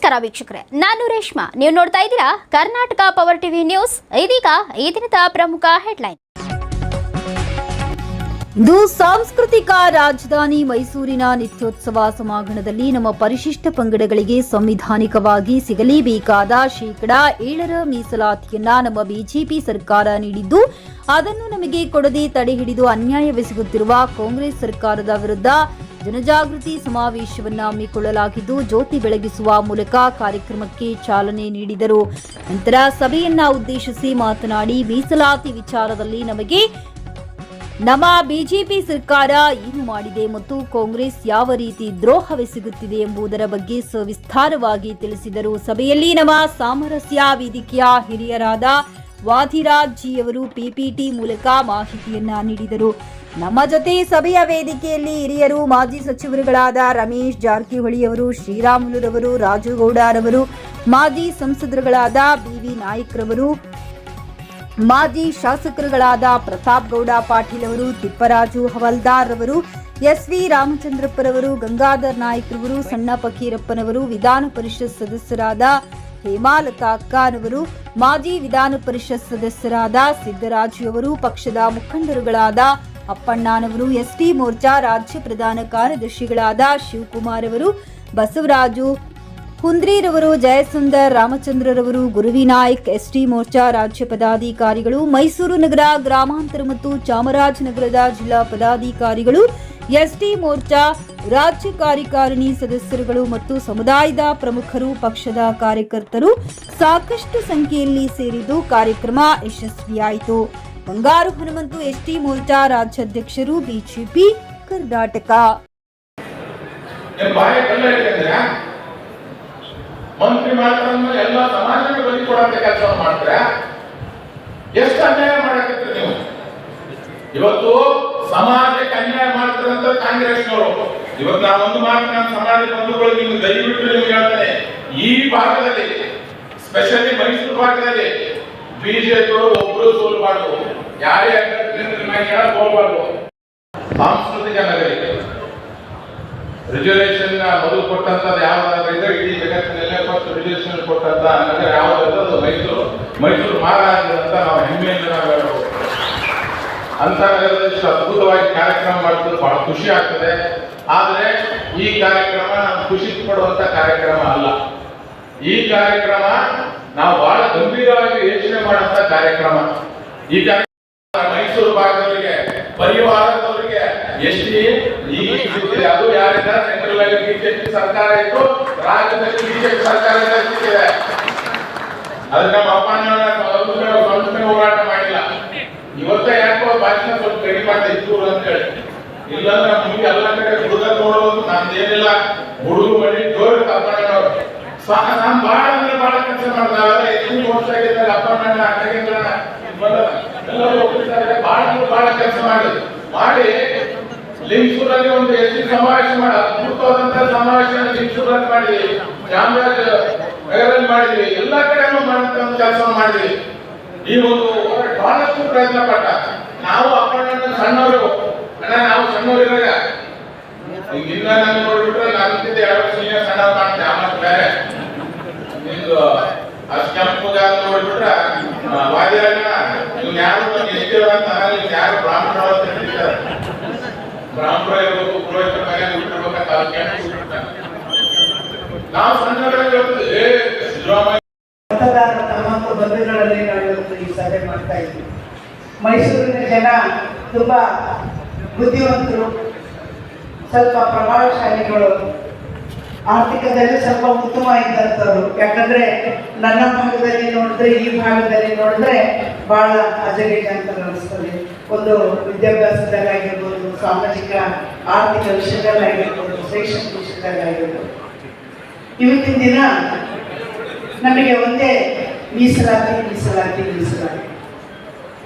ನಮಸ್ಕಾರ ವೀಕ್ಷಕರೇ, ನಾನು ರೇಷ್ಮಾ. ನೀವು ನೋಡ್ತಾ ಇದ್ದೀರಾ ಕರ್ನಾಟಕ ಪವರ್ ಟಿವಿ ನ್ಯೂಸ್. ಇದೀಗ ಈ ದಿನದ ಪ್ರಮುಖ ಹೆಡ್ಲೈನ್. ಇಂದು ಸಾಂಸ್ಕೃತಿಕ ರಾಜಧಾನಿ ಮೈಸೂರಿನ ನಿತ್ಯೋತ್ಸವ ಸಮಾಗಮದಲ್ಲಿ ನಮ್ಮ ಪರಿಶಿಷ್ಟ ಪಂಗಡಗಳಿಗೆ ಸಂವಿಧಾನಿಕವಾಗಿ ಸಿಗಲೇಬೇಕಾದ ಶೇಕಡಾ 7 ಮೀಸಲಾತಿಯನ್ನ ನಮ್ಮ ಬಿಜೆಪಿ ಸರ್ಕಾರ ನೀಡಿದ್ದು, ಅದನ್ನು ನಮಗೆ ಕೊಡದೆ ತಡೆ ಹಿಡಿದು ಅನ್ಯಾಯವೆಸಗುತ್ತಿರುವ ಕಾಂಗ್ರೆಸ್ ಸರ್ಕಾರದ ವಿರುದ್ಧ ಜನಜಾಗೃತಿ ಸಮಾವೇಶವನ್ನ ಹಮ್ಮಿಕೊಳ್ಳಲಾಗಿದ್ದು, ಜ್ಯೋತಿ ಬೆಳಗಿಸುವ ಮೂಲಕ ಕಾರ್ಯಕ್ರಮಕ್ಕೆ ಚಾಲನೆ ನೀಡಿದರು. ನಂತರ ಸಭೆಯನ್ನ ಉದ್ದೇಶಿಸಿ ಮಾತನಾಡಿ, ಮೀಸಲಾತಿ ವಿಚಾರದಲ್ಲಿ ನಮಗೆ ನಮ್ಮ ಬಿಜೆಪಿ ಸರ್ಕಾರ ಏನು ಮಾಡಿದೆ ಮತ್ತು ಕಾಂಗ್ರೆಸ್ ಯಾವ ರೀತಿ ದ್ರೋಹವೆಸಗುತ್ತಿದೆ ಎಂಬುದರ ಬಗ್ಗೆ ಸವಿಸ್ತಾರವಾಗಿ ತಿಳಿಸಿದರು. ಸಭೆಯಲ್ಲಿ ನಮ್ಮ ಸಾಮರಸ್ಯ ವೇದಿಕೆಯ ಹಿರಿಯರಾದ ವಾದಿರಾಜ್ ಜಿಯವರು ಪಿಪಿಟಿ ಮೂಲಕ ಮಾಹಿತಿಯನ್ನ ನೀಡಿದರು. ನಮ್ಮ ಜೊತೆ ಸಭೆಯ ವೇದಿಕೆಯಲ್ಲಿ ಹಿರಿಯರು ಮಾಜಿ ಸಚಿವರುಗಳಾದ ರಮೇಶ್ ಜಾರಕಿಹೊಳಿ ಅವರು, ಶ್ರೀರಾಮುಲುರವರು, ರಾಜುಗೌಡರವರು, ಮಾಜಿ ಸಂಸದರುಗಳಾದ ಬಿವಿ ನಾಯ್ಕರವರು, ಮಾಜಿ ಶಾಸಕರುಗಳಾದ ಪ್ರತಾಪ್ ಗೌಡ ಪಾಟೀಲ್ ಅವರು, ತಿಪ್ಪರಾಜು ಹವಲ್ದಾರ್ ಅವರು, ಎಸ್ವಿ ರಾಮಚಂದ್ರಪ್ಪರವರು, ಗಂಗಾಧರ್ ನಾಯ್ಕರವರು, ಸಣ್ಣ ಫಕೀರಪ್ಪನವರು, ವಿಧಾನ ಪರಿಷತ್ ಸದಸ್ಯರಾದ ಹೇಮಾಲತಾ ಅಕ್ಕಾನವರು, ಮಾಜಿ ವಿಧಾನ ಪರಿಷತ್ ಸದಸ್ಯರಾದ ಸಿದ್ದರಾಜು ಅವರು, ಪಕ್ಷದ ಮುಖಂಡರುಗಳಾದ ಅಪ್ಪಣ್ಣನವರು, ಎಸ್ಟಿ ಮೋರ್ಚಾ ರಾಜ್ಯ ಪ್ರಧಾನ ಕಾರ್ಯದರ್ಶಿಗಳಾದ ಶಿವಕುಮಾರ್ ಅವರು, ಬಸವರಾಜು ಕುಂದ್ರಿರವರು, ಜಯಸುಂದರ್ ರಾಮಚಂದ್ರರವರು, ಗುರುವಿನಾಯಕ್, ಎಸ್ಟಿ ಮೋರ್ಚಾ ರಾಜ್ಯ ಪದಾಧಿಕಾರಿಗಳು, ಮೈಸೂರು ನಗರ ಗ್ರಾಮಾಂತರ ಮತ್ತು ಚಾಮರಾಜನಗರದ ಜಿಲ್ಲಾ ಪದಾಧಿಕಾರಿಗಳು, ಎಸ್ಟಿ ಮೋರ್ಚಾ ರಾಜ್ಯ ಕಾರ್ಯಕಾರಿಣಿ ಸದಸ್ಯರುಗಳು ಮತ್ತು ಸಮುದಾಯದ ಪ್ರಮುಖರು, ಪಕ್ಷದ ಕಾರ್ಯಕರ್ತರು ಸಾಕಷ್ಟು ಸಂಖ್ಯೆಯಲ್ಲಿ ಸೇರಿದ್ದು ಕಾರ್ಯಕ್ರಮ ಯಶಸ್ವಿಯಾಯಿತು. ಬಂಗಾರು ಹನುಮಂತು, ಎಸ್ಟಿ ಮೋರ್ಚಾ ರಾಜ್ಯಾಧ್ಯಕ್ಷರು, ಬಿಜೆಪಿ ಕರ್ನಾಟಕ. ಮಂತ್ರಿ ಮಾಡ್ತಾರೆ ಎಲ್ಲ ಸಮಾಜಕ್ಕೆ ಬಲಿ ಕೊಡಂತ ಕೆಲಸ ಮಾಡ್ತಾರೆ. ಎಷ್ಟು ಅನ್ಯಾಯ ಮಾಡಕತ್ತೀರಿ ನೀವು? ಇವತ್ತು ಸಮಾಜಕ್ಕೆ ಅನ್ಯಾಯ ಮಾಡ್ತಾರಂತ ಕಾಂಗ್ರೆಸ್ನವರು. ಇವತ್ತು ನಾವು ಒಂದು ಮಾತು ನಮ್ಮ ಸಮಾಜ ಬಂಧುಗಳು ನಿಮ್ಗೆ ದಯವಿಟ್ಟು ನಿಮ್ಗೆ ಹೇಳ್ತೇನೆ, ಈ ಭಾಗದಲ್ಲಿ ಸ್ಪೆಷಲಿ ಮೈಸೂರು ಭಾಗದಲ್ಲಿ ಬಿಜೆಪಿ ಒಬ್ರು ಸೋಲ್ಬಾರ್ದು, ಯಾರೇ ಸೋಲ್ಬಾರ್ದು. ಸಾಂಸ್ಕೃತಿಕ ನಗರಿ ರಿಸರ್ವೇಶನ್ ಮೊದಲು ಕೊಟ್ಟಂತದ್ದು ಯಾವ್ದಾದ್ರು ಇದೆ, ಇಡೀ ಜಗತ್ತಿನಲ್ಲೇ ಫಸ್ಟ್ ರಿಸರ್ವೇಶನ್ ಕೊಟ್ಟಂತ ನಗರ ಯಾವ್ದು? ಮೈಸೂರು. ಮೈಸೂರು ಮಹಾರಾಜ ಅಂತ ನಾವು ಹೆಮ್ಮೆಯಿಂದ ನಾವು ಹೇಳ್ಬೋದು. ಅಂತ ನಗರದಲ್ಲಿ ಇಷ್ಟು ಅದ್ಭುತವಾಗಿ ಕಾರ್ಯಕ್ರಮ ಮಾಡಿದ್ರು ಬಹಳ ಖುಷಿ ಆಗ್ತದೆ. ಆದ್ರೆ ಈ ಕಾರ್ಯಕ್ರಮ ನಾವು ಖುಷಿ ಪಡುವಂತ ಕಾರ್ಯಕ್ರಮ ಅಲ್ಲ. ಈ ಕಾರ್ಯಕ್ರಮ ನಾವು ಬಹಳ ಗಂಭೀರವಾಗಿ ಯೋಚನೆ ಮಾಡುವಂತ ಕಾರ್ಯಕ್ರಮ. ಈ ಕಾರ್ಯಕ್ರಮ ಮೈಸೂರು ಭಾಗದವರಿಗೆ, ಪರಿವಾರದವರಿಗೆ ಎಷ್ಟಿ ಅದು ಯಾರಿಂದ ಸೆಂಟ್ರಲ್ ಆಗಿ ಬಿಜೆಪಿ ಸರ್ಕಾರ ಇತ್ತು, ರಾಜ್ಯದಲ್ಲಿ ಬಿಜೆಪಿ ಸರ್ಕಾರ ಸಿಕ್ಕಿದೆ. ಅದು ನಮ್ಮ ಸಂಸ್ಥೆ ಹೋರಾಟ ಮಾಡಿಲ್ಲ. ಇವತ್ತೇ ಯಾಕೋ ಭಾಷಣ ಸ್ವಲ್ಪ ಕಡಿಮೆ ಮಾಡ್ತಾ ಇತ್ತು ಅಂತ ಹೇಳಿ. ಇಲ್ಲಾಂದ್ರೆ ನಮ್ಗೆ ಎಲ್ಲ ಕಡೆ ಹುಡುಗ ನೋಡೋದು ನಮ್ದೇನಿಲ್ಲ, ಹುಡುಗ ಮನೆ ಜೋರು ಅಪ್ಪಣ್ಣನವ್ರು ನಾನು ಬಹಳ ಅಂದ್ರೆ ಬಹಳ ಕೆಲಸ ಮಾಡ್ತಾವೆ. ಎಷ್ಟು ವರ್ಷ ಆಗಿದ್ದಾರೆ ಅಪ್ಪಣ್ಣ ಅಣ್ಣಗಿಂದ ಎಲ್ಲರೂ ಬಹಳ ಕೆಲಸ ಮಾಡಿ ಲಿಂಗಸೂರಲ್ಲಿ ಒಂದು ಎಸ್ಟಿ ಸಮಾವೇಶ ಮಾಡಿ, ಅದ್ಭುತವಾದಂತ ಸಮಾವೇಶ ಲಿಂಗಸೂರಲ್ಲಿ ಮಾಡಿದ್ವಿ, ಚಾಮರಾಜನಗರದಲ್ಲಿ ಮಾಡಿದ್ವಿ, ಎಲ್ಲ ಕಡೆನೂ ಮಾಡುವಂತ ಒಂದು ಕೆಲಸ ಮಾಡಿದ್ವಿ. ಈ ಒಂದು ಬಹಳಷ್ಟು ಪ್ರಯತ್ನ ಪಟ್ಟ. ನಾವು ಅಪ್ಪಣ್ಣ ಸಣ್ಣವರು, ಅಣ್ಣ ನಾವು ಸಣ್ಣವರಿದ್ದಾಗ ಇನ್ನ ನಾನು ನೋಡ್ಬಿಟ್ರೆ ನನ್ಗಿಂತ 2 ವರ್ಷ ಸಣ್ಣ ಕಾಣ್ತೆ. ಆಮೇಲೆ ಬೇರೆ ನಿಮ್ದು ಅಷ್ಟು ಕೆಂಪುಗ ನೋಡ್ಬಿಟ್ರೆ ವಾದ್ಯಣ್ಣ ನೀವು ಯಾರು ಎಷ್ಟಿರ ಅಂತ ಯಾರು ಬ್ರಾಹ್ಮಣ ಅಂತ ಹೇಳ್ತಾರೆ. ಬ್ರಾಹ್ಮಣ ಇರ್ಬೇಕು, ಪುರೋಹಿತ ಮನೆ ಬಿಟ್ಟಿರ್ಬೇಕಂತ ನಾವು ಸಣ್ಣವರಲ್ಲಿ ಮತದಾರರ ತಮ್ಮ ಬಂಧುಗಳಲ್ಲಿ ನಾವು ಇವತ್ತು ಈ ಸಭೆ ಮಾಡ್ತಾ ಇದ್ದೀವಿ. ಮೈಸೂರಿನ ಜನ ತುಂಬಾ ಬುದ್ಧಿವಂತರು, ಸ್ವಲ್ಪ ಪ್ರಭಾವಶಾಲಿಗಳು, ಆರ್ಥಿಕದಲ್ಲಿ ಸ್ವಲ್ಪ ಉತ್ತಮ ಇದ್ದಂಥವ್ರು. ಯಾಕಂದ್ರೆ ನನ್ನ ಭಾಗದಲ್ಲಿ ನೋಡಿದ್ರೆ, ಈ ಭಾಗದಲ್ಲಿ ನೋಡಿದ್ರೆ ಬಹಳ ಅಜಗಜ ಅಂತ ಅನಿಸ್ತದೆ. ಒಂದು ವಿದ್ಯಾಭ್ಯಾಸದಲ್ಲಾಗಿರ್ಬೋದು, ಸಾಮಾಜಿಕ ಆರ್ಥಿಕ ವಿಷಯದಲ್ಲಾಗಿರ್ಬೋದು, ಶೈಕ್ಷಣಿಕ ವಿಷಯದಲ್ಲಾಗಿರ್ಬೋದು. ಇವತ್ತಿನ ದಿನ ನಮಗೆ ಒಂದೇ ಮೀಸಲಾತಿ ಮೀಸಲಾತಿ ಮೀಸಲಾತಿ.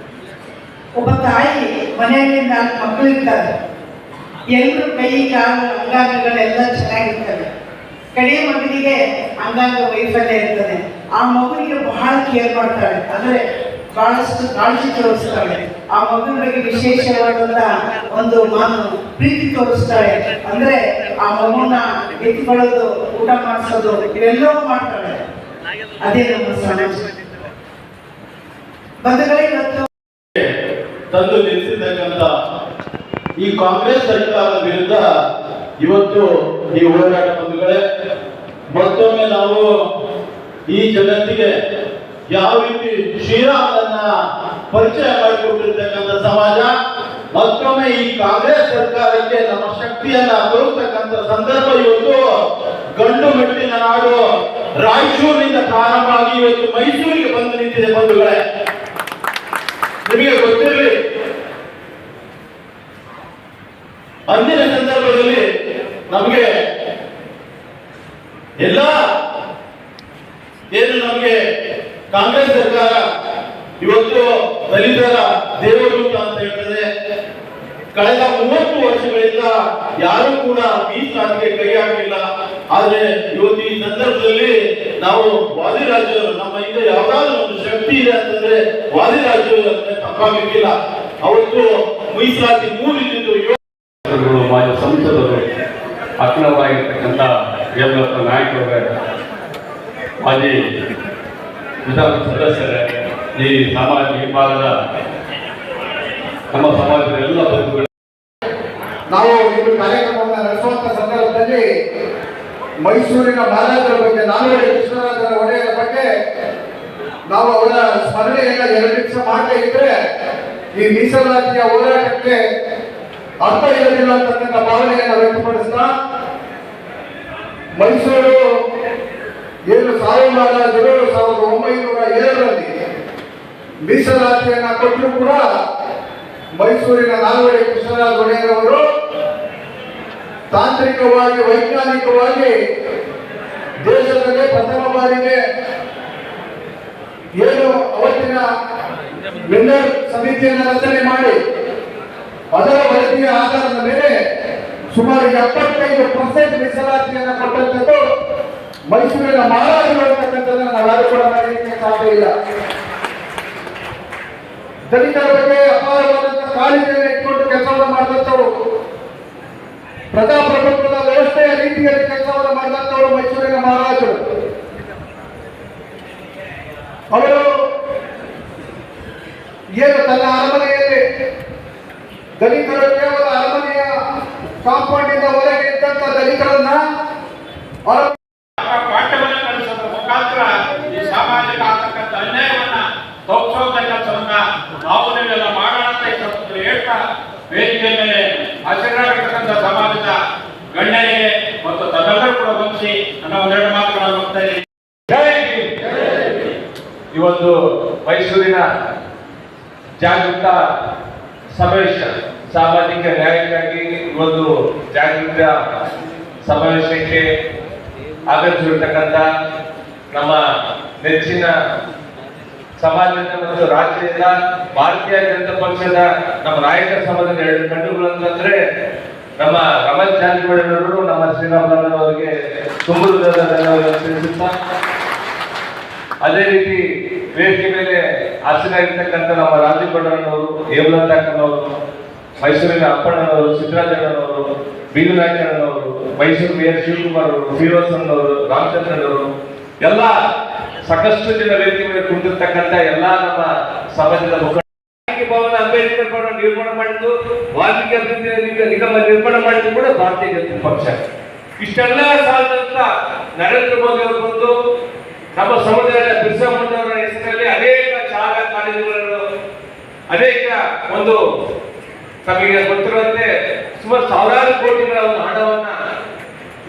ಒಬ್ಬ ತಾಯಿ ಮನೆಯಲ್ಲಿ 4 ಮಕ್ಕಳು ಇರ್ತಾರೆ, ಎಲ್ಲರೂ ಕೈ ಕಾಲು ಅಂಗಾಂಗಗಳೆಲ್ಲ ಚೆನ್ನಾಗಿರ್ತವೆ. ಕಡೆಯ ಮಗನಿಗೆ ಅಂಗಾಂಗ ವೈಫಲ್ಯ ಇರ್ತದೆ. ಆ ಮಗುವಿಗೆ ಬಹಳ ಕೇರ್ ಮಾಡ್ತಾಳೆ, ಅಂದ್ರೆ ಬಹಳಷ್ಟು ಕಾಳಜಿ ತೋರಿಸ್ತಾಳೆ. ಆ ಮಗುವಿನ ಬಗ್ಗೆ ವಿಶೇಷವಾದಂತ ಒಂದು ಪ್ರೀತಿ ತೋರಿಸ್ತಾಳೆ. ಅಂದ್ರೆ ಆ ಮಗುನ ಎತ್ಕೊಳ್ಳೋದು, ಊಟ ಮಾಡಿಸೋದು ಇವೆಲ್ಲವೂ ಮಾಡ್ತಾರೆ. ಅದೇ ನಮ್ಮ ಸಮಾಜ. ಬಂಧುಗಳೇ, ಇವತ್ತು ತಂದು ನಿಲ್ಲಿಸಿರ್ತಕ್ಕಂಥ ಈ ಕಾಂಗ್ರೆಸ್ ಸರ್ಕಾರದ ವಿರುದ್ಧ ಇವತ್ತು ಈ ಹೋರಾಟ ಬಂಧುಗಳೇ, ಮತ್ತೊಮ್ಮೆ ನಾವು ಈ ಜಗತ್ತಿಗೆ ಯಾವ ರೀತಿ ಶ್ರೀರಾಮನನ್ನ ಪರಿಚಯ ಮಾಡಿಕೊಟ್ಟಿರ್ತಕ್ಕಂಥ ಸಮಾಜ, ಮತ್ತೊಮ್ಮೆ ಈ ಕಾಂಗ್ರೆಸ್ ಸರ್ಕಾರಕ್ಕೆ ನಮ್ಮ ಶಕ್ತಿಯನ್ನ ತೋರಿಸ್ತಕ್ಕಂಥ ಸಂದರ್ಭ ಇವತ್ತು ಗಂಡು ಮೆಟ್ಟಿನ ನಾಡು ರಾಯಚೂರಿನಿಂದ ಪ್ರಾರಂಭ ಆಗಿ ಇವತ್ತು ಮೈಸೂರಿಗೆ ಬಂದು ನಿಂತಿದೆ ಬಂಧುಗಳೇ. ನಿಮಗೆ ಗೊತ್ತಿರಲಿ, ಅಂದಿನ ಸಂದರ್ಭದಲ್ಲಿ ನಮಗೆ ಎಲ್ಲ ಏನು ನಮಗೆ ಕಾಂಗ್ರೆಸ್ ಸರ್ಕಾರ ಇವತ್ತು ದಲಿತರ ದೇವದೂತ ಅಂತ ಹೇಳ್ತದೆ. ಕಳೆದ 30 ವರ್ಷಗಳಿಂದ ಯಾರು ಕೂಡ ಮೀಸಲಾತಿಗೆ ಕೈ ಹಾಕಿಲ್ಲ. ಆದ್ರೆ ಇವತ್ತು ಈ ಸಂದರ್ಭದಲ್ಲಿ ನಾವು ವಾದಿರಾಜರು, ನಮ್ಮ ಹಿಂದೆ ಯಾವ್ದಾದ್ರು ಒಂದು ಶಕ್ತಿ ಇದೆ ಅಂತಂದ್ರೆ ವಾದಿರಾಜರು ಅಂದ್ರೆ ತಪ್ಪಾಗಲಿಕ್ಕಿಲ್ಲ. ಅವತ್ತು ಮೀಸಲಾತಿ 3 ಇದ್ದಿದ್ದು ಮಾಜಿ ಸಂಸದರು, ಅಕ್ರಮವಾಗಿರ್ತಕ್ಕಂಥ ಹೇಮಲತಾ ನಾಯಕರೇ, ಮಾಜಿ ವಿಧಾನ ಸದಸ್ಯರೇ, ಈ ಭಾಗದ ನಮ್ಮ ಸಮಾಜದ ಎಲ್ಲ ಬಂಧುಗಳು, ನಾವು ಇದು ಕಾರ್ಯಕ್ರಮವನ್ನು ನಡೆಸುವಂತ ಸಂದರ್ಭದಲ್ಲಿ ಮೈಸೂರಿನ ಮಹಾರಾಜರ ಬಗ್ಗೆ, ನಾಲ್ವಡಿ ಕೃಷ್ಣರಾಜರ ಒಡೆಯರ ಬಗ್ಗೆ ನಾವು ಅವರ ಸ್ಮರಣೆಯನ್ನ 2 ನಿಮಿಷ ಮಾಡದೇ ಇದ್ರೆ ಈ ಮೀಸಲಾತಿಯ ಹೋರಾಟಕ್ಕೆ ಅರ್ಥ ಇರೋದಿಲ್ಲ ಅಂತಕ್ಕಂಥ ಭಾವನೆಯನ್ನು ವ್ಯಕ್ತಪಡಿಸ್ತಾ, ಮೈಸೂರು ಏನು ಸಾವು ಮಹಾರಾಜರು 1907ರಲ್ಲಿ ಮೀಸಲಾತಿಯನ್ನ ಕೊಟ್ಟರು ಕೂಡ ಮೈಸೂರಿನ ನಾಲ್ವಡಿ ಕೃಷ್ಣರಾಜ ಒಡೆಯರವರು ತಾಂತ್ರಿಕವಾಗಿ, ವೈಜ್ಞಾನಿಕವಾಗಿ ದೇಶದಲ್ಲಿ ಪ್ರಥಮ ಬಾರಿಗೆ ಏನು ಅವತ್ತಿನ ಮಿಲ್ಲರ್ ಸಮಿತಿಯನ್ನು ರಚನೆ ಮಾಡಿ ಅದರ ವರದಿಯ ಆಧಾರದ ಮೇಲೆ ಸುಮಾರು 75% ಮೀಸಲಾತಿಯನ್ನು ಕೊಟ್ಟಂಥದ್ದು ಮೈಸೂರಿನ ಮಹಾರಾಜರು ಅಂತಕ್ಕಂಥದ್ದನ್ನು ನಾವ್ಯಾರು ಕೂಡ ಮಾಡಲಿಕ್ಕೆ ಸಾಧ್ಯ ಇಲ್ಲ. ದಲಿತರ ಬಗ್ಗೆ ಅಪಾರವಾದಂತಹ ಕಾಳಜಿಯನ್ನು ಇಟ್ಕೊಂಡು ಕೆಲಸವನ್ನು ಮಾಡಿದಂಥವರು, ಪ್ರಜಾಪ್ರಭುತ್ವದ ವ್ಯವಸ್ಥೆಯ ರೀತಿಯಲ್ಲಿ ಕೆಲಸವನ್ನು ಮಾಡಿದಂಥವರು ಮೈಸೂರಿನ ಮಹಾರಾಜರು. ಅವರು ಏನು ತನ್ನ ಅರಮನೆಯಲ್ಲಿ ದಲಿತರು ಕೇವಲ ಅರಮನೆಯ ಕಾಂಪೌಂಡ್ ಇಂದ ಹೊರಗೆ ಇದ್ದಂತ ದಲಿತರನ್ನ ಪಾಠವನ್ನು ಕಲಿಸೋದ್ರ ಮುಖಾಂತರ ಈ ಸಾಮಾಜಿಕ ಆಗ್ತಕ್ಕಂಥ ಅನ್ಯಾಯವನ್ನ ತೋರಿಸೋದ ಕೆಲಸವನ್ನ ನಾವು ನೀವೆಲ್ಲ ಮಾಡೋಣ ಅಂತ ಈ ಸಂದರ್ಭದಲ್ಲಿ ಹೇಳ್ತಾ, ವೇದಿಕೆ ಮೇಲೆ ಹಸಿರಾಗಿರ್ತಕ್ಕಂಥ ಸಮಾಜದ ಗಣ್ಯರಿಗೆ ಮತ್ತು ತಮ್ಮೆಲ್ಲರೂ ಕೂಡ ವಂದಿಸಿ ನನ್ನ ಒಂದೆರಡು ಮಾತುಗಳನ್ನು ಹೋಗ್ತಾ ಇದ್ದೀನಿ. ಇವತ್ತು ಮೈಸೂರಿನ ಜಾಗೃತ ಸಮಾವೇಶ, ಸಾಮಾಜಿಕ ನ್ಯಾಯಕ್ಕಾಗಿ ಇವತ್ತು ಜಾಗೃತ ಸಮಾವೇಶಕ್ಕೆ ಆಗಮಿಸಿರ್ತಕ್ಕಂಥ ನಮ್ಮ ನೆಚ್ಚಿನ ಸಮಾಜದ ಮತ್ತು ರಾಜ್ಯದ ಭಾರತೀಯ ಜನತಾ ಪಕ್ಷದ ನಮ್ಮ ನಾಯಕ ಸಮಾಜದ 2 ಕಣ್ಣುಗಳು ಅಂತಂದ್ರೆ ನಮ್ಮ ರಮೇಶ್ ಜಾರಕಿಹೊಳಿ ಅವರು, ನಮ್ಮ ಶ್ರೀರಾಮುಲು ಅವರಿಗೆ ತುಂಬು ಧನ್ಯವಾದ ತಿಳಿಸುತ್ತಾ, ಅದೇ ರೀತಿ ವೇದಿಕೆ ಮೇಲೆ ಆಸೀನರಾಗಿರ್ತಕ್ಕಂಥ ನಮ್ಮ ರಾಜೀವ್ಗೌಡರವರು, ಹೇಮಲತಾ ಅಕ್ಕನವರು, ಮೈಸೂರಿನ ಅಪ್ಪಣ್ಣನವರು, ಸಿದ್ದರಾಜಣ್ಣನವರು, ಬೀದು ನಾಯಕಣ್ಣನವರು, ಮೈಸೂರು ಮೇಯರ್ ಶಿವಕುಮಾರ್ ಅವರು, ಶ್ರೀನಿವಾಸನವರು, ರಾಮಚಂದ್ರನವರು, ಎಲ್ಲ ಸಾಕಷ್ಟು ಜನ ವೇದಿಕೆ ಮೇಲೆ ಕುಳಿತಿರ್ತಕ್ಕಂಥ ಎಲ್ಲ ನಮ್ಮ ಸಮಾಜದ ಮುಖಂಡ, ಭವನ ಅಂಬೇಡ್ಕರ್ ಭವನ ನಿರ್ಮಾಣ ಮಾಡಿದ್ದು, ವಾಲ್ಮೀಕಿ ಅಭಿವೃದ್ಧಿ ನಿಗಮ ನಿರ್ಮಾಣ ಮಾಡಿದ್ದು ಕೂಡ ಭಾರತೀಯ ಜನತಾ ಪಕ್ಷ. ಇಷ್ಟೆಲ್ಲ ಸಾಲದಂತ ನರೇಂದ್ರ ಮೋದಿ ಅವರು ಬಂದು ನಮ್ಮ ಸಮುದಾಯದ ಬಿರ್ಸಾ ಮುಂಡಾ ಅವರ ಹೆಸರಲ್ಲಿ ಅನೇಕ ಶಾಲಾ ಕಾಲೇಜುಗಳನ್ನು, ಅನೇಕ ಒಂದು ತಮಗೆ ಗೊತ್ತಿರುವಂತೆ ಸುಮಾರು ಸಾವಿರಾರು ಕೋಟಿಗಳ ಒಂದು ಹಣವನ್ನ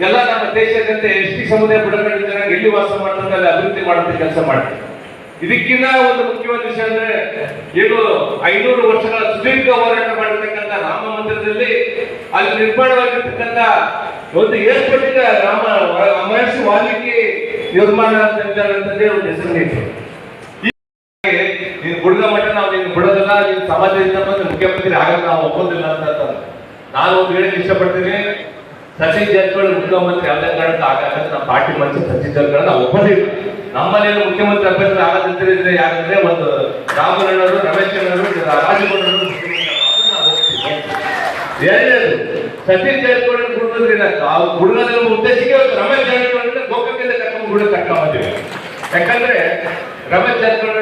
ಎಲ್ಲ ನಮ್ಮ ದೇಶದಂತ ಎಸ್ಟಿ ಸಮುದಾಯ ಬುಡಕಟ್ಟು ಜನ ಎಲ್ಲಿ ವಾಸ ಮಾಡ್ತಾರೆ ಅಲ್ಲಿ ಅಭಿವೃದ್ಧಿ ಮಾಡುವಂತ ಕೆಲಸ ಮಾಡ್ತಾರೆ. ಇದಕ್ಕಿಂತ ಒಂದು ಮುಖ್ಯವಾದ ವಿಷಯ ಅಂದ್ರೆ ಏನು 500 ವರ್ಷಗಳ ಸುದೀರ್ಘ ಹೋರಾಟ ಮಾಡಿರ್ತಕ್ಕಂಥ ರಾಮ ಮಂದಿರದಲ್ಲಿ ಅಲ್ಲಿ ನಿರ್ಮಾಣವಾಗಿರ್ತಕ್ಕಂಥ ಒಂದು ಏರ್ಪಟ್ಟಿದ್ದ ಮಹರ್ಷಿ ವಾಲ್ಮೀಕಿ ನಿರ್ಮಾಣ ಅಂತಂದೇ ಒಂದು ಹೆಸರು ನೀಡಿದ್ರು. ನೀನು ಬುಡದ ಮಟ್ಟ ನಾವು ನೀನು ಬಿಡೋದಿಲ್ಲ, ನೀನು ಸಮಾಜದಿಂದ ಬಂದು ಮುಖ್ಯಮಂತ್ರಿ ಆಗಲ್ಲ, ನಾವು ಒಪ್ಪೋದಿಲ್ಲ ಅಂತ ನಾನು ಒಂದು ಹೇಳಕ್ಕೆ ಇಷ್ಟಪಡ್ತೀನಿ. ಸಚಿನ್ ಜಾರಕಿಹೊಳಿ ಮುಖ್ಯಮಂತ್ರಿ ಅಲ್ಲ ಕಾರಣಕ್ಕೆ ಆಗಕ್ಕೆ ನಮ್ಮ ಪಾರ್ಟಿ ಮನಸ್ಸು ಸಚಿನ್ ಜಾರಕಿಹೊಳಿ ನಾವು ಒಪ್ಪೋದಿಲ್ಲ. ನಮ್ಮಲ್ಲಿ ಮುಖ್ಯಮಂತ್ರಿ ಅಭ್ಯರ್ಥಿ ಆಗದಿದ್ದರೆ ಯಾಕಂದ್ರೆ ಒಂದು ರಾಮನವರು, ರಮೇಶ್ ಅವರು, ರಾಜೀವ್ಗೌಡರು ಎರಡನೇದು ಸತೀಶ್ ಜಾರಕಿಹೊಳಿ ಗುಡ್ಡದ್ರಿಂದ ಗುಡ್ಡದ ಉದ್ದೇಶಕ್ಕೆ ರಮೇಶ್ ಜಾರಕಿಹೊಳಿ ಗೋಕಾಕದಿಂದ ಕರ್ಕೊಂಡ್ಬಂದಿವಿ. ಯಾಕಂದ್ರೆ ರಮೇಶ್ ಜಾರಕಿಹೊಳಿ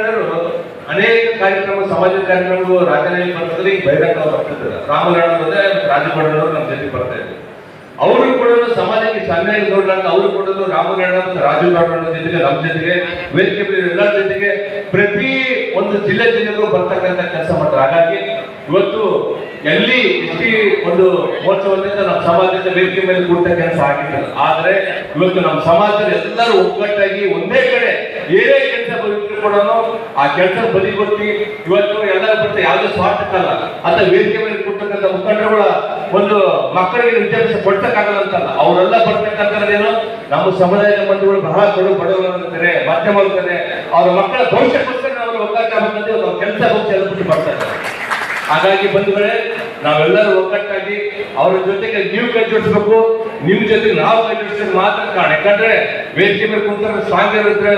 ಅನೇಕ ಕಾರ್ಯಕ್ರಮ, ಸಮಾಜದ ಕಾರ್ಯಕ್ರಮಗಳು ರಾಜಧಾನಿ ಬರ್ತದೆ, ಈಗ ಬಹಿರಂಗ ಬರ್ತಿದ್ದಾರೆ. ರಾಮನಾಡವ್ರದೇ ರಾಜಗೌಡರವರು ನಮ್ಮ ಜೊತೆ ಬರ್ತಾ ಇದ್ದಾರೆ. ಅವರು ಕೂಡ ಸಮಾಜಕ್ಕೆ ಸನ್ಮಾನ ನೋಡ್ಲಾಕ ಅವರು ಕೂಡ ರಾಮಗೌಡ ಮತ್ತು ರಾಜಗೌಡರ ಜೊತೆಗೆ ನಮ್ಮ ಜೊತೆಗೆ ವೇದಿಕೆ ಎಲ್ಲರ ಜೊತೆಗೆ ಪ್ರತಿ ಒಂದು ಜಿಲ್ಲೆಗೂ ಬರ್ತಕ್ಕಂಥ ಕೆಲಸ ಮಾಡ್ತಾರೆ. ಹಾಗಾಗಿ ಇವತ್ತು ಎಲ್ಲಿ ಇಷ್ಟಿ ಒಂದು ಮಹೋತ್ಸವದಿಂದ ನಮ್ಮ ಸಮಾಜದ ವೇದಿಕೆ ಮೇಲೆ ಕೂತ ಕೆಲಸ ಆಗಿಲ್ಲ. ಆದ್ರೆ ಇವತ್ತು ನಮ್ಮ ಸಮಾಜದಲ್ಲಿ ಎಲ್ಲರೂ ಒಗ್ಗಟ್ಟಾಗಿ ಒಂದೇ ಕಡೆ ಏನೇ ಕೆಲಸ ಬರೀದ್ರು ಕೂಡ ಆ ಕೆಲಸ ಬದಿಗೊತ್ತಿ ಇವತ್ತು ಎಲ್ಲರ ಬರ್ತಾ ಯಾವುದೇ ಸ್ವಾರ್ಥಕ್ಕಲ್ಲ ಅಂತ ವೇದಿಕೆ ಮೇಲೆ ಕೂರ್ತಕ್ಕಂಥ ಮುಖಂಡರುಗಳ ಒಂದು ಮಕ್ಕಳಿಗೆ ವಿದ್ಯಾಭ್ಯಾಸ ಕೊಡ್ತಕ್ಕಾಗಲ್ಲ ಅಂತಲ್ಲ, ಅವರೆಲ್ಲ ಬರ್ತಕ್ಕಂಥದ್ದೇನು ನಮ್ಮ ಸಮುದಾಯದ ಮಂದಿಗಳು ಬಹಳ ಬಡವರಿರ್ತಾರೆ, ಮಧ್ಯಮರಿರ್ತಾರೆ, ಅವರ ಮಕ್ಕಳ ಭವಿಷ್ಯಕ್ಕೋಸ್ಕರ ನಾವು ಒಗ್ಗಟ್ಟಾಗಬೇಕಂದ್ರೆ ಅವ್ರ ಕೆಲಸ ಭವಿಷ್ಯ ಬರ್ತಾರೆ. ಹಾಗಾಗಿ ಬಂಧುಗಳೇ, ನಾವೆಲ್ಲರೂ ಒಗ್ಗಟ್ಟಾಗಿ ಅವರ ಜೊತೆಗೆ ನೀವು ಕೈ ಜೋಡಿಸ್ಬೇಕು, ನಿಮ್ ಜೊತೆಗೆ ನಾವು ಕೈ ಜೋಡಿಸಿದ್ರೆ ಮಾತ್ರ ಕಾರಣ. ಯಾಕಂದ್ರೆ ವೇದಿಕೆ ಮೇಲೆ ಕುಂತಾರೆ ಸ್ಟ್ರಾಂಗ್ ಇರುತ್ತೆ,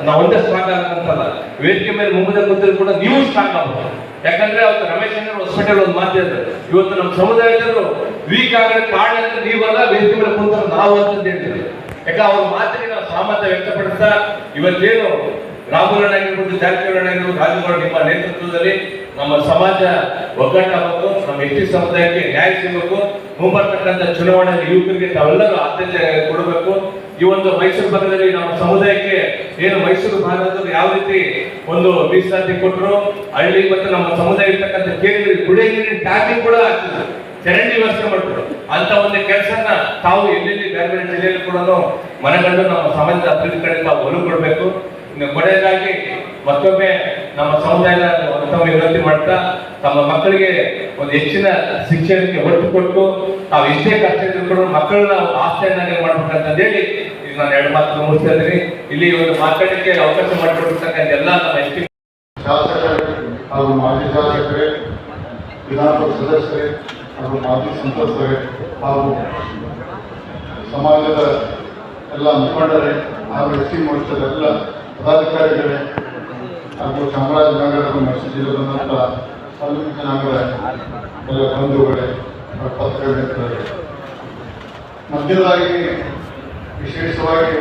ನಾವು ಒಂದೇ ಸ್ಟ್ರಾಂಗ್ ಆಗಂತಲ್ಲ, ವೇದಿಕೆ ಮೇಲೆ ಮುಂದೆ ಕೂತಿದ್ರು ಕೂಡ ನೀವು ಸ್ಟ್ರಾಂಗ್ ಆಗಬಹುದು. ಯಾಕಂದ್ರೆ ಅವತ್ತು ರಮೇಶ್ ಹಾಸ್ಪಿಟಲ್ ಒಂದು ಮಾತಿದ್ರು, ಇವತ್ತು ನಮ್ಮ ಸಮುದಾಯದವರು ವೀಕ್ ಆಗಕ್ಕೆ ಕಾರಣ ಅಂತ ನೀವಲ್ಲ, ವೇದಿಕೆ ಮೇಲೆ ಕುಂತಾರೆ ನಾವು ಅಂತ ಹೇಳ್ತೀವಿ. ಯಾಕೆ ಅವ್ರ ಮಾತಿಗೆ ನಾವು ಸಾಮರ್ಥ್ಯ ವ್ಯಕ್ತಪಡಿಸ್ತಾ ಇವತ್ತೇನು ರಾಮಗೌಡ ಆಗಿರ್ಬೋದು, ಜಾರಕಿಹೊಳಿ ಆಗಿರ್ಬೋದು, ರಾಜಗೌಡ ನಿಮ್ಮ ನೇತೃತ್ವದಲ್ಲಿ ನಮ್ಮ ಸಮಾಜ ಒಗ್ಗಟ್ಟಾಗಬೇಕು, ನಮ್ಮ ಎಸ್ ಟಿ ಸಮುದಾಯಕ್ಕೆ ನ್ಯಾಯ ಸಿಗಬೇಕು. ಮುಂಬರ್ತಕ್ಕಂಥ ಚುನಾವಣೆಯಲ್ಲಿ ಯುವಕರಿಗೆ ತಾವೆಲ್ಲರೂ ಆದ್ಯತೆ ಕೊಡಬೇಕು. ಈ ಒಂದು ಮೈಸೂರು ಭಾಗದಲ್ಲಿ ನಮ್ಮ ಸಮುದಾಯಕ್ಕೆ ಏನು ಮೈಸೂರು ಭಾಗದಲ್ಲಿ ಯಾವ ರೀತಿ ಒಂದು ಮೀಸಲಾತಿ ಕೊಟ್ಟರು, ಹಳ್ಳಿ ಮತ್ತು ನಮ್ಮ ಸಮುದಾಯ ಇರ್ತಕ್ಕಂಥ ಕೇಂದ್ರದಲ್ಲಿ ಕುಡಿಯ ನೀರಿನ ಟ್ಯಾಪಿಂಗ್ ಕೂಡ ಆಗ್ತದೆ, ಚರಂಡಿ ವ್ಯವಸ್ಥೆ ಮಾಡ್ತಾರೆ. ಅಂತ ಒಂದು ಕೆಲಸನ ತಾವು ಎಲ್ಲೆಲ್ಲಿ ಬೇರೆ ಬೇರೆ ಜಿಲ್ಲೆಯಲ್ಲಿ ಕೂಡ ಮನೆಗಂಡು ನಮ್ಮ ಸಮಾಜದ ಅಭಿವೃದ್ಧಿ ಕಡೆ ತಾವು ಒಲವು ಕೊಡಬೇಕು. ಇನ್ನು ಕೊನೆಯದಾಗಿ ಮತ್ತೊಮ್ಮೆ ನಮ್ಮ ಸಮುದಾಯದ ಮತ್ತೊಮ್ಮೆ ವಿನಂತಿ ಮಾಡ್ತಾ ತಮ್ಮ ಮಕ್ಕಳಿಗೆ ಒಂದು ಹೆಚ್ಚಿನ ಶಿಕ್ಷಣಕ್ಕೆ ಒತ್ತು ಕೊಟ್ಟು ತಾವು ಎಷ್ಟೇ ಕಷ್ಟ ಇದ್ರು ಮಕ್ಕಳನ್ನ ಆಸ್ತಿಯನ್ನಾಗಿ ಮಾಡ್ಬೇಕಂತ ಹೇಳಿ ಈಗ ನಾನು 2 ಮಾತು ಮುಗಿಸ್ತಾ ಇದ್ದೀನಿ. ಇಲ್ಲಿ ಒಂದು ಮಾತಾಡಲಿಕ್ಕೆ ಅವಕಾಶ ಮಾಡಿಕೊಟ್ಟಿರ್ತಕ್ಕಂಥ ಎಲ್ಲ ನಮ್ಮ ಎಸ್ ಟಿ ಶಾಸಕರೇ ಹಾಗೂ ಮಾಜಿ ಶಾಸಕರೇ, ವಿಧಾನ ಪರಿಷತ್ ಸದಸ್ಯರೇ ಹಾಗೂ ಮಾಜಿ ಸಂಸದರೇ ಹಾಗೂ ಸಮಾಜದ ಎಲ್ಲ ಮುಖಂಡರೇ ಹಾಗೂ ಎಸ್ ಟಿ ಮೋರ್ಚಾದ ಎಲ್ಲ ಪದಾಧಿಕಾರಿಗಳೇ ಹಾಗೂ ಚಾಮರಾಜನಗರದ ಮೈಸೂರು ಜಿಲ್ಲೆ ಬಂದಂಥ ವಾಲ್ಮೀಕಿ ನಗರ ಎಲ್ಲ ಬಂಧುಗಳೇ, ಪತ್ರಕರ್ತರೇ, ಮಧ್ಯದಾಗಿ ವಿಶೇಷವಾಗಿ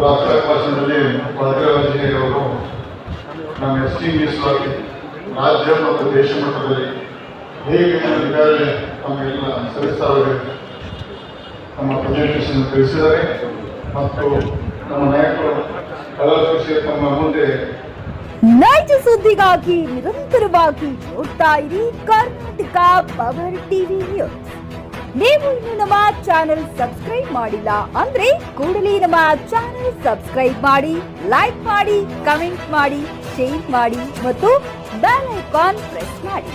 ರಾಷ್ಟ್ರ ಭಾಷಣದಲ್ಲಿ ಭದ್ರವಾಜಿಯವರು ನಮ್ಮ ಎಸ್ ಟಿ ಮೀಸಲಾತಿ ರಾಜ್ಯ ಮತ್ತು ದೇಶ ಮಟ್ಟದಲ್ಲಿ ಹೇಗೆ ಈಗಾಗಲೇ ತಮಗೆಲ್ಲ ಸದಸ್ಯರು ನಮ್ಮ ಪ್ರೆಸೆಂಟೇಷನ್ ತಿಳಿಸಿದ್ದಾರೆ ಮತ್ತು ನಮ್ಮ ನಾಯಕರು ಕಲಾ ವಿಷಯ ತಮ್ಮ ಮುಂದೆ ನೈಜ ಸುದ್ದಿಗಾಗಿ ನಿರಂತರವಾಗಿ ನೋಡ್ತಾ ಇರಿ ಕರ್ನಾಟಕ ಪವರ್ ಟಿವಿ ನ್ಯೂಸ್. ನೀವು ಇನ್ನು ನಮ್ಮ ಚಾನೆಲ್ ಸಬ್ಸ್ಕ್ರೈಬ್ ಮಾಡಿಲ್ಲ ಅಂದ್ರೆ ಕೂಡಲೇ ನಮ್ಮ ಚಾನೆಲ್ ಸಬ್ಸ್ಕ್ರೈಬ್ ಮಾಡಿ, ಲೈಕ್ ಮಾಡಿ, ಕಮೆಂಟ್ ಮಾಡಿ, ಶೇರ್ ಮಾಡಿ ಮತ್ತು ಬೆಲ್ ಐಕಾನ್ ಪ್ರೆಸ್ ಮಾಡಿ.